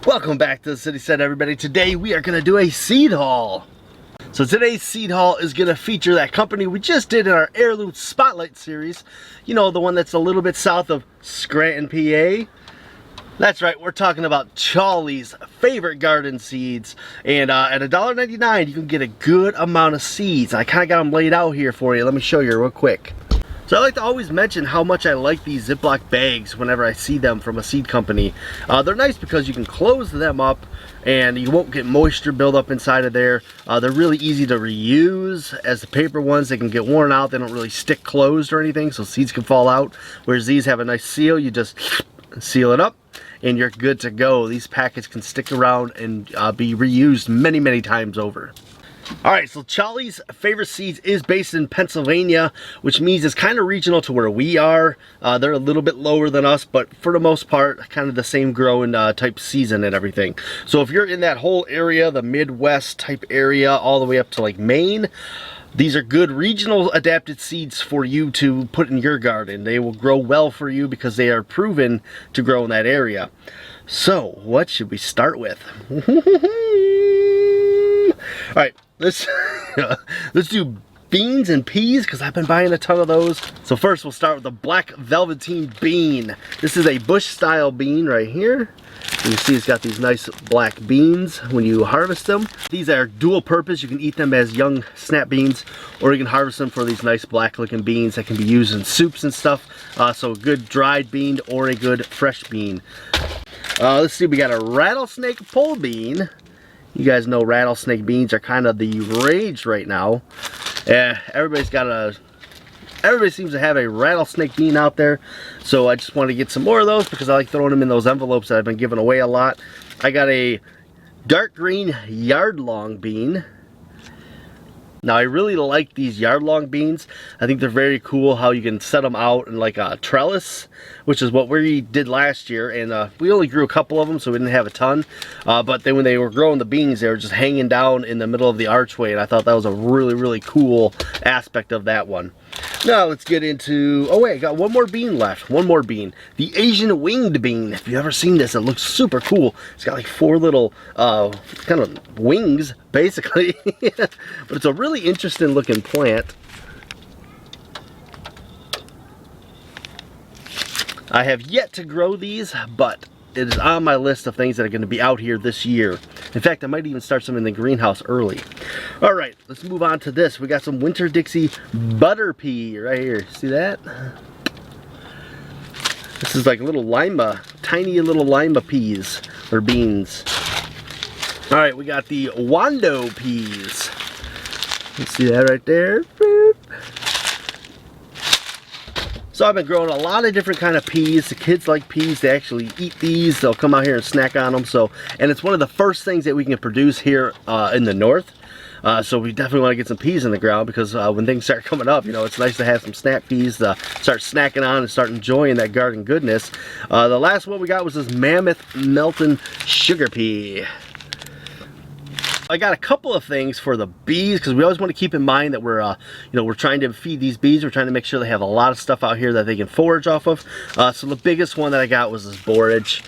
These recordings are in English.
Welcome back to the Citystead, everybody. Today we are going to do a seed haul. So today's seed haul is going to feature that company we just did in our Heirloom Spotlight series. You know, the one that's a little bit south of Scranton, PA. That's right, we're talking about Chauly's favorite garden seeds. And at $1.99 you can get a good amount of seeds. I kind of got them laid out here for you. Let me show you real quick. So I like to always mention how much I like these Ziploc bags whenever I see them from a seed company. They're nice because you can close them up and you won't get moisture buildup inside of there. They're really easy to reuse. As the paper ones, they can get worn out. They don't really stick closed or anything, so seeds can fall out. Whereas these have a nice seal. You just seal it up and you're good to go. These packets can stick around and be reused many, many times over. Alright, so Chauly's favorite seeds is based in Pennsylvania, which means it's kind of regional to where we are. They're a little bit lower than us, but for the most part, kind of the same growing type season and everything. So if you're in that whole area, the Midwest type area, all the way up to like Maine, these are good regional adapted seeds for you to put in your garden. They will grow well for you because they are proven to grow in that area. So, what should we start with? Alright, let's do beans and peas because I've been buying a ton of those. So first we'll start with the black velveteen bean. This is a bush style bean right here. You can see it's got these nice black beans when you harvest them. These are dual purpose. You can eat them as young snap beans, or you can harvest them for these nice black looking beans that can be used in soups and stuff. So a good dried bean or a good fresh bean. Let's see, we got a rattlesnake pole bean. You guys know rattlesnake beans are kind of the rage right now. Everybody seems to have a rattlesnake bean out there. So I just want to get some more of those because I like throwing them in those envelopes that I've been giving away a lot. I got a dark green yard-long bean. Now I really like these yard-long beans. I think they're very cool how you can set them out in like a trellis, which is what we did last year, and we only grew a couple of them, so we didn't have a ton. But then when they were growing the beans, they were just hanging down in the middle of the archway, and I thought that was a really, really cool aspect of that one. Now let's get into, oh wait, I got one more bean left. One more bean. The Asian winged bean. If you've ever seen this, it looks super cool. It's got like four little kind of wings, basically. But it's a really interesting looking plant. I have yet to grow these, but it is on my list of things that are going to be out here this year. In fact, I might even start some in the greenhouse early. Alright, let's move on to this. We got some Winter Dixie butter pea right here. See that? This is like little lima, tiny little lima peas, or beans. Alright, we got the Wando peas. You see that right there? Boop. So I've been growing a lot of different kind of peas. The kids like peas. They actually eat these. They'll come out here and snack on them. And it's one of the first things that we can produce here in the north. So we definitely want to get some peas in the ground because when things start coming up, you know, it's nice to have some snap peas to start snacking on and start enjoying that garden goodness. The last one we got was this Mammoth Melton Sugar Pea. I got a couple of things for the bees because we always want to keep in mind that we're, you know, we're trying to feed these bees. We're trying to make sure they have a lot of stuff out here that they can forage off of. So the biggest one that I got was this borage.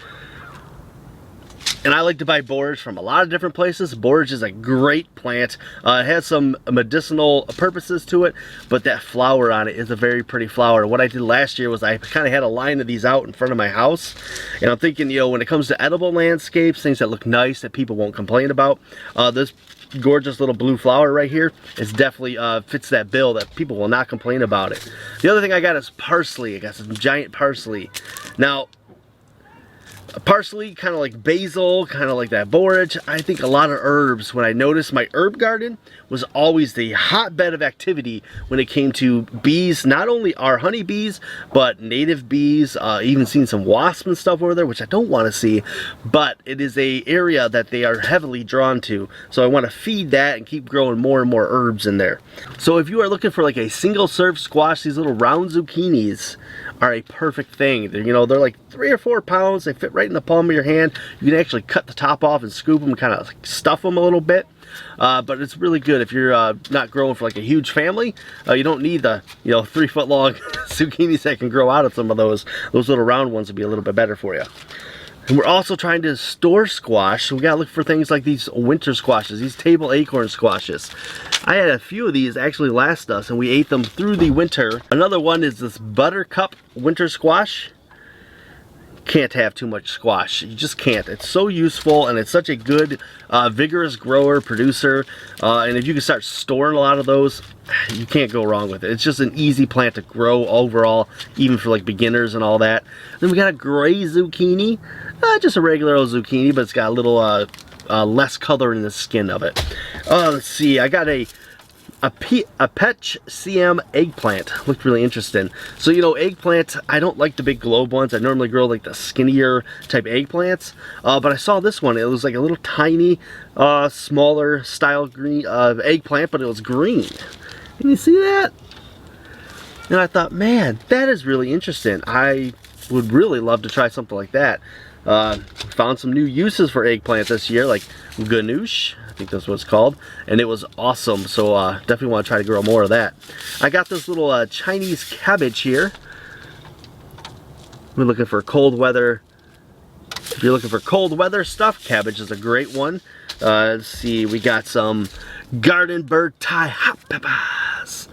And I like to buy borage from a lot of different places. Borage is a great plant. It has some medicinal purposes to it, but that flower on it is a very pretty flower. What I did last year was I kind of had a line of these out in front of my house. And I'm thinking, you know, when it comes to edible landscapes, things that look nice that people won't complain about, this gorgeous little blue flower right here is definitely fits that bill that people will not complain about it. The other thing I got is parsley. I got some giant parsley. Now, parsley, kind of like basil, kind of like that borage. I think a lot of herbs, when I noticed my herb garden was always the hotbed of activity when it came to bees. Not only our honeybees, but native bees. Even seen some wasps and stuff over there, which I don't want to see. But it is a area that they are heavily drawn to. So I want to feed that and keep growing more and more herbs in there. So if you are looking for like a single serve squash, these little round zucchinis are a perfect thing. They're, you know, they're like 3 or 4 pounds. They fit right in the palm of your hand. You can actually cut the top off and scoop them, kind of like stuff them a little bit. But it's really good if you're not growing for like a huge family. You don't need the 3-foot long zucchinis that can grow out of some of those. Those little round ones would be a little bit better for you. And we're also trying to store squash, so we gotta look for things like these winter squashes, these table acorn squashes. I had a few of these actually last us, and we ate them through the winter. Another one is this buttercup winter squash. Can't have too much squash. You just can't. It's so useful, and it's such a good, vigorous grower, producer. And if you can start storing a lot of those, you can't go wrong with it. It's just an easy plant to grow overall, even for like beginners and all that. Then we got a gray zucchini. Just a regular old zucchini, but it's got a little less color in the skin of it. Let's see. I got a Petch CM eggplant. Looked really interesting. So, you know, eggplant, I don't like the big globe ones. I normally grow like the skinnier type eggplants. But I saw this one. It was like a little tiny, smaller style green eggplant, but it was green. Can you see that? And I thought, man, that is really interesting. I would really love to try something like that. Found some new uses for eggplant this year, like ganoush, I think that's what it's called, and it was awesome. So definitely want to try to grow more of that. I got this little Chinese cabbage here. We're looking for cold weather. If you're looking for cold weather stuff, cabbage is a great one. Let's see, we got some garden bird Thai hot peppers.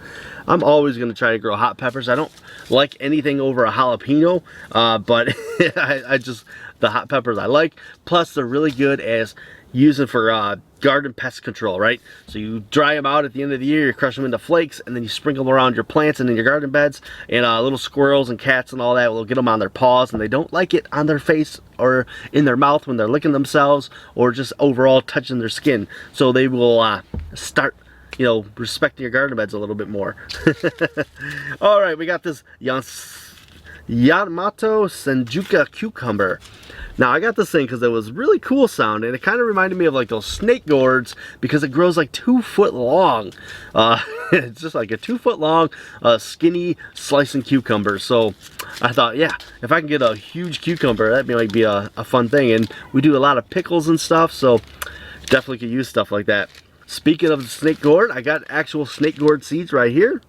I'm always going to try to grow hot peppers. I don't like anything over a jalapeno, but I just, the hot peppers I like. Plus, they're really good as using for garden pest control, right? So you dry them out at the end of the year, you crush them into flakes, and then you sprinkle them around your plants and in your garden beds, and little squirrels and cats and all that will get them on their paws, and they don't like it on their face or in their mouth when they're licking themselves or just overall touching their skin. So they will start, you know, respecting your garden beds a little bit more. All right, we got this Yamato Senjuka cucumber. Now, I got this thing because it was really cool sounding. It kind of reminded me of like those snake gourds because it grows like 2 foot long. It's just like a 2 foot long, skinny slicing cucumber. So I thought, yeah, if I can get a huge cucumber, that might be a fun thing. And we do a lot of pickles and stuff, so definitely could use stuff like that. Speaking of the snake gourd, I got actual snake gourd seeds right here.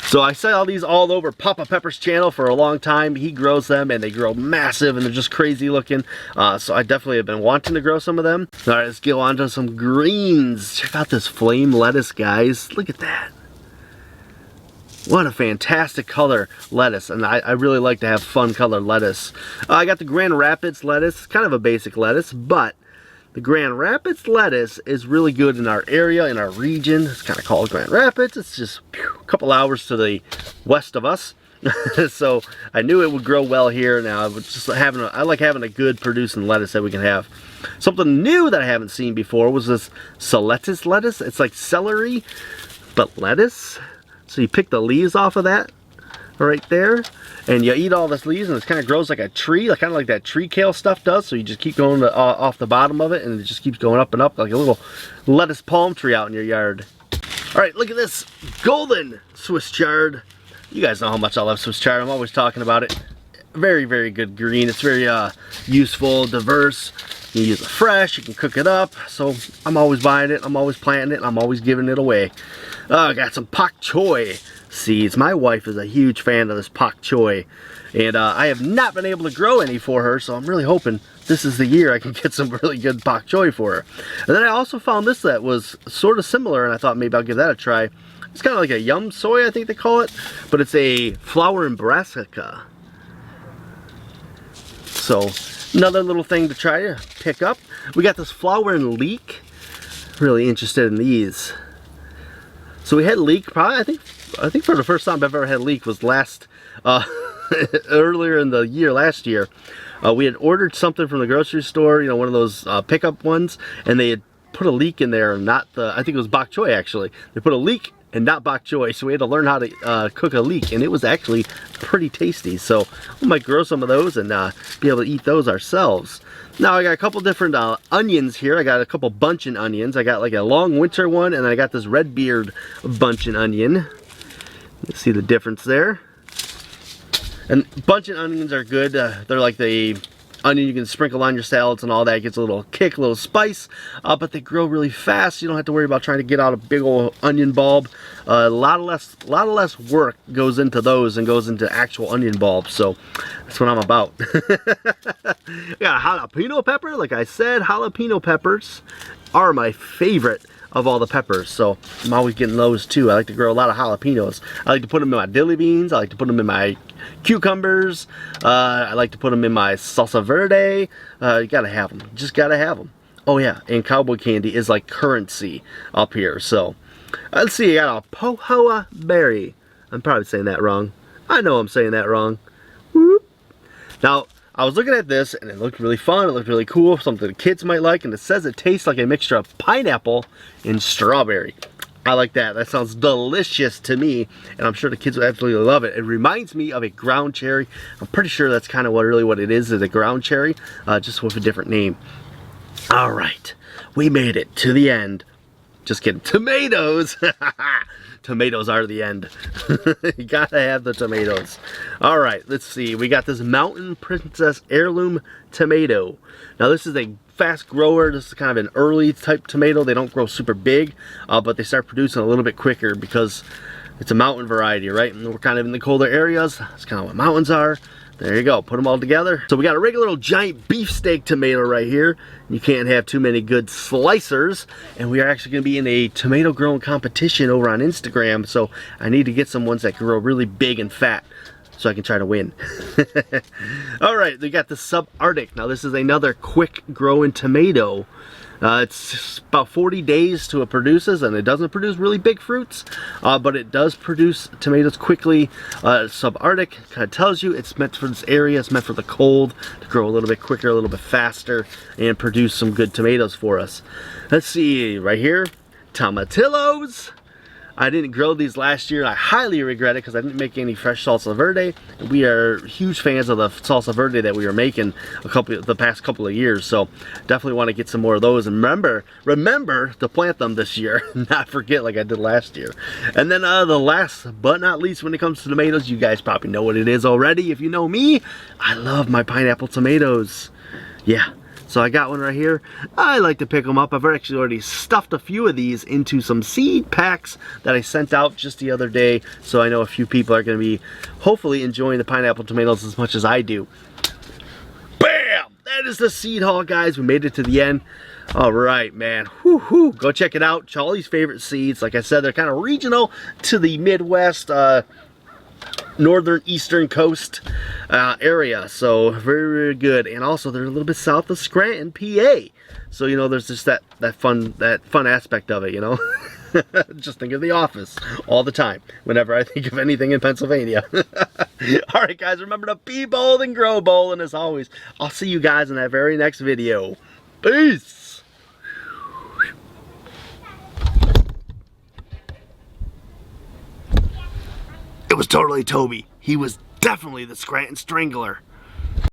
So I saw these all over Papa Pepper's channel for a long time. He grows them and they grow massive and they're just crazy looking. So I definitely have been wanting to grow some of them. All right, let's go on to some greens. Check out this flame lettuce, guys. Look at that. What a fantastic color lettuce, and I really like to have fun colored lettuce. I got the Grand Rapids lettuce. It's kind of a basic lettuce, but the Grand Rapids lettuce is really good in our area, in our region. It's kind of called Grand Rapids. It's just a couple hours to the west of us. So I knew it would grow well here. Now I like having a good producing lettuce that we can have. Something new that I haven't seen before was this Citystead lettuce. It's like celery, but lettuce. So you pick the leaves off of that right there, and you eat all this leaves, and it kind of grows like a tree, kind of like that tree kale stuff does. So you just keep going off the bottom of it, and it just keeps going up and up like a little lettuce palm tree out in your yard. All right, look at this golden Swiss chard. You guys know how much I love Swiss chard. I'm always talking about it. Very, very good green. It's very useful, diverse. You can use it fresh, you can cook it up. So I'm always buying it, I'm always planting it, and I'm always giving it away. I got some pak choi seeds. My wife is a huge fan of this pak choi, and I have not been able to grow any for her, so I'm really hoping this is the year I can get some really good pak choi for her. And then I also found this that was sort of similar, and I thought maybe I'll give that a try. It's kind of like a yum soy, I think they call it, but it's a flower and brassica. So another little thing to try to pick up. We got this flower and leek. Really interested in these. So we had leek probably, I think for the first time I've ever had leek was earlier in the year, last year. We had ordered something from the grocery store, you know, one of those pickup ones, and they had put a leek in there, not the, I think it was bok choy actually. They put a leek and not bok choy, so we had to learn how to cook a leek, and it was actually pretty tasty. So we might grow some of those and be able to eat those ourselves. Now I got a couple different onions here. I got a couple bunching onions. I got like a long winter one, and I got this red beard bunching onion. You see the difference there. And bunching onions are good. They're like the onion you can sprinkle on your salads and all that. It gets a little kick, a little spice, but they grow really fast. You don't have to worry about trying to get out a big old onion bulb. A lot of less work goes into those and goes into actual onion bulbs. So that's what I'm about. Got a jalapeno pepper. Like I said, jalapeno peppers are my favorite of all the peppers, so I'm always getting those too. I like to grow a lot of jalapenos. I like to put them in my dilly beans. I like to put them in my cucumbers. I like to put them in my salsa verde. You gotta have them. Just gotta have them. Oh yeah, and cowboy candy is like currency up here. So let's see. I got a pohoa berry. I'm probably saying that wrong. I know I'm saying that wrong. Whoop. Now, I was looking at this and it looked really fun, it looked really cool, something the kids might like, and it says it tastes like a mixture of pineapple and strawberry. I like that. That sounds delicious to me, and I'm sure the kids would absolutely love it. It reminds me of a ground cherry. I'm pretty sure that's kind of really what it is a ground cherry, just with a different name. All right, we made it to the end. Just kidding. Tomatoes! Tomatoes are the end. You gotta have the tomatoes. All right, let's see. We got this Mountain Princess Heirloom Tomato. Now this is a fast grower. This is kind of an early type tomato. They don't grow super big, but they start producing a little bit quicker because it's a mountain variety, right? And we're kind of in the colder areas. That's kind of what mountains are. There you go, put them all together. So we got a regular little giant beefsteak tomato right here. You can't have too many good slicers. And we are actually gonna be in a tomato growing competition over on Instagram. So I need to get some ones that grow really big and fat so I can try to win. All right, we got the Subarctic. Now this is another quick growing tomato. It's about 40 days till it produces, and it doesn't produce really big fruits, but it does produce tomatoes quickly. Subarctic kind of tells you it's meant for this area, it's meant for the cold, to grow a little bit quicker, a little bit faster, and produce some good tomatoes for us. Let's see, right here, tomatillos. I didn't grow these last year. I highly regret it because I didn't make any fresh salsa verde. We are huge fans of the salsa verde that we were making the past couple of years. So definitely want to get some more of those. And remember to plant them this year. Not forget like I did last year. And then the last but not least when it comes to tomatoes, you guys probably know what it is already. If you know me, I love my pineapple tomatoes. Yeah. So I got one right here. I like to pick them up. I've actually already stuffed a few of these into some seed packs that I sent out just the other day. So I know a few people are going to be hopefully enjoying the pineapple tomatoes as much as I do. Bam! That is the seed haul, guys. We made it to the end. All right, man. Whoo-hoo. Go check it out. Chauly's favorite seeds. Like I said, they're kind of regional to the Midwest, northern eastern coast area, so very, very good. And also they're a little bit south of Scranton, PA, so you know there's just that fun aspect of it, you know. Just think of The Office all the time whenever I think of anything in Pennsylvania. All right, guys, remember to be bold and grow bold, and as always, I'll see you guys in that very next video. Peace. It was totally Toby. He was definitely the Scranton Strangler.